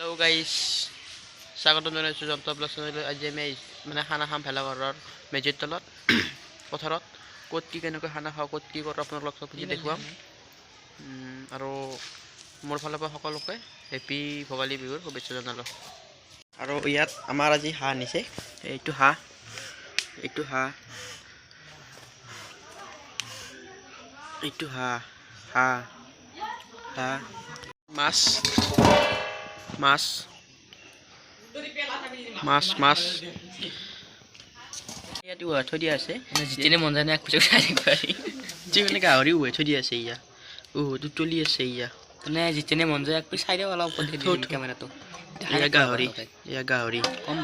Hello' গাইছ, স্বাগতম জনাইছোঁ জন্ত্ৰ ব্লগ চেনেললৈ। আজি আমি মানে খানা খাম ভেলাঘৰৰ মেজিৰ তলত পথাৰত। ক'ত কি কেনেকৈ খানা খাওঁ, ক'ত কি কৰোঁ আপোনালোকক চব দেখুৱাম। আৰু মোৰ ফালৰ পৰা সকলোকে হেপী ভোগালী বিহুৰ শুভেচ্ছা জনালোঁ। আৰু ইয়াত আমাৰ আজি হাঁহ আনিছে। এইটো হাঁহ, এইটো হাঁহ, এইটো হাঁহ, হাঁহ হাঁহ, মাছ মাছ মাছ মাছ ইয়াত উহাই থৈ দিয়া আছে। যেনে মন যায় যিমানে গাহৰি উহাই থৈ দিয়া আছে। ইয়া চলি আছে। ইয়া মানে যেনে মন যায় চাই দিওঁ অলপ কেমেৰাটো। এয়া গাহৰি, এয়া গাহৰি। কম